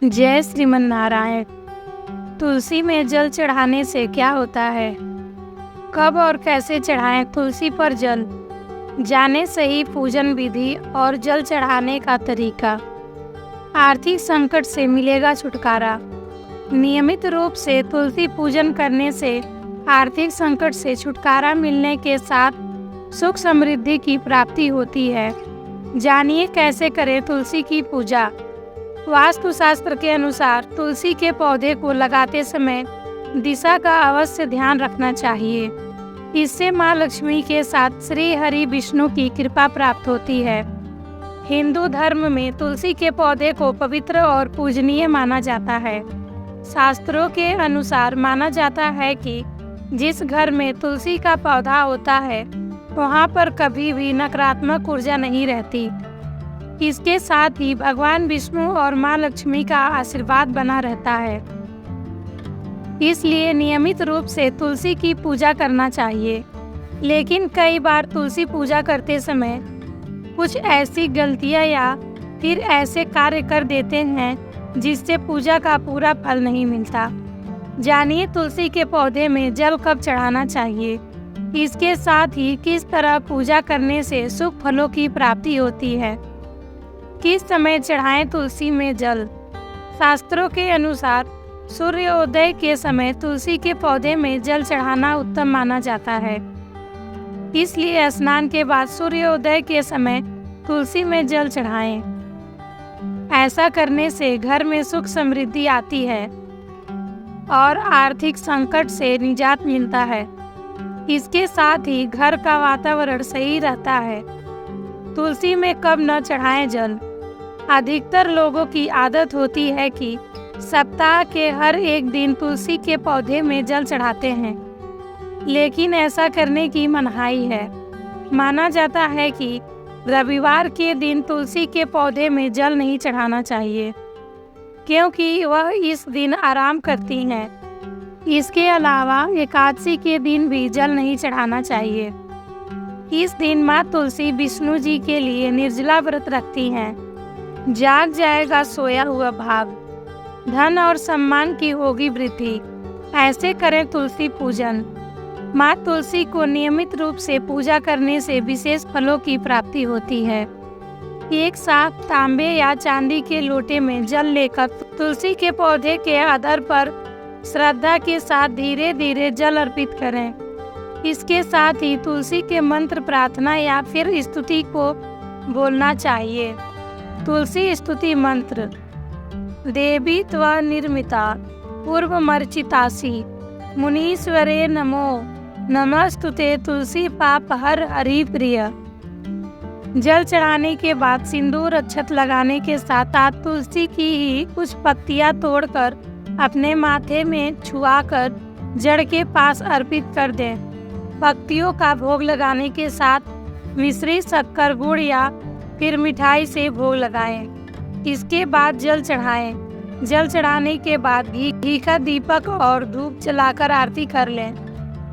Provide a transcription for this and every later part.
जय श्रीमन नारायण। तुलसी में जल चढ़ाने से क्या होता है? कब और कैसे चढ़ाएं तुलसी पर जल? जाने सही पूजन विधि और जल चढ़ाने का तरीका। आर्थिक संकट से मिलेगा छुटकारा। नियमित रूप से तुलसी पूजन करने से आर्थिक संकट से छुटकारा मिलने के साथ सुख समृद्धि की प्राप्ति होती है। जानिए कैसे करें तुलसी की पूजा। वास्तुशास्त्र के अनुसार तुलसी के पौधे को लगाते समय दिशा का अवश्य ध्यान रखना चाहिए। इससे माँ लक्ष्मी के साथ श्री हरि विष्णु की कृपा प्राप्त होती है। हिंदू धर्म में तुलसी के पौधे को पवित्र और पूजनीय माना जाता है। शास्त्रों के अनुसार माना जाता है कि जिस घर में तुलसी का पौधा होता है वहाँ पर कभी भी नकारात्मक ऊर्जा नहीं रहती। इसके साथ ही भगवान विष्णु और माँ लक्ष्मी का आशीर्वाद बना रहता है। इसलिए नियमित रूप से तुलसी की पूजा करना चाहिए। लेकिन कई बार तुलसी पूजा करते समय कुछ ऐसी गलतियाँ या फिर ऐसे कार्य कर देते हैं जिससे पूजा का पूरा फल नहीं मिलता। जानिए तुलसी के पौधे में जल कब चढ़ाना चाहिए, इसके साथ ही किस तरह पूजा करने से शुभ फलों की प्राप्ति होती है। किस समय चढ़ाएं तुलसी में जल? शास्त्रों के अनुसार सूर्योदय के समय तुलसी के पौधे में जल चढ़ाना उत्तम माना जाता है। इसलिए स्नान के बाद सूर्योदय के समय तुलसी में जल चढ़ाएं। ऐसा करने से घर में सुख समृद्धि आती है और आर्थिक संकट से निजात मिलता है। इसके साथ ही घर का वातावरण सही रहता है। तुलसी में कब न चढ़ाएं जल? अधिकतर लोगों की आदत होती है कि सप्ताह के हर एक दिन तुलसी के पौधे में जल चढ़ाते हैं, लेकिन ऐसा करने की मनाही है। माना जाता है कि रविवार के दिन तुलसी के पौधे में जल नहीं चढ़ाना चाहिए, क्योंकि वह इस दिन आराम करती हैं। इसके अलावा एकादशी के दिन भी जल नहीं चढ़ाना चाहिए। इस दिन माँ तुलसी विष्णु जी के लिए निर्जला व्रत रखती हैं। जाग जाएगा सोया हुआ भाग, धन और सम्मान की होगी वृद्धि। ऐसे करें तुलसी पूजन। माँ तुलसी को नियमित रूप से पूजा करने से विशेष फलों की प्राप्ति होती है। एक साफ तांबे या चांदी के लोटे में जल लेकर तुलसी के पौधे के आधार पर श्रद्धा के साथ धीरे धीरे जल अर्पित करें। इसके साथ ही तुलसी के मंत्र प्रार्थना या फिर स्तुति को बोलना चाहिए। तुलसी स्तुति मंत्र। देवी त्व निर्मिता पूर्वमर्चितासि मुनीश्वरे नमो नमस्तुते तुलसी पाप हर हरि प्रिय। जल चढ़ाने के बाद सिंदूर अक्षत लगाने के साथ तुलसी की ही कुछ पत्तियां तोड़कर अपने माथे में छुआकर जड़ के पास अर्पित कर दें। पत्तियों का भोग लगाने के साथ मिश्री शक्कर गुड़ या फिर मिठाई से भोग लगाएं। इसके बाद जल चढ़ाएं। जल चढ़ाने के बाद घी का दीपक और धूप जलाकर आरती कर लें।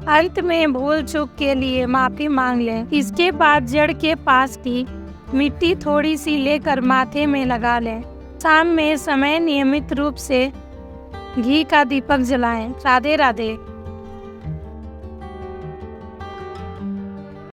अंत में भूल चूक के लिए माफी मांग लें। इसके बाद जड़ के पास की मिट्टी थोड़ी सी लेकर माथे में लगा लें। शाम में समय नियमित रूप से घी का दीपक जलाएं। राधे राधे।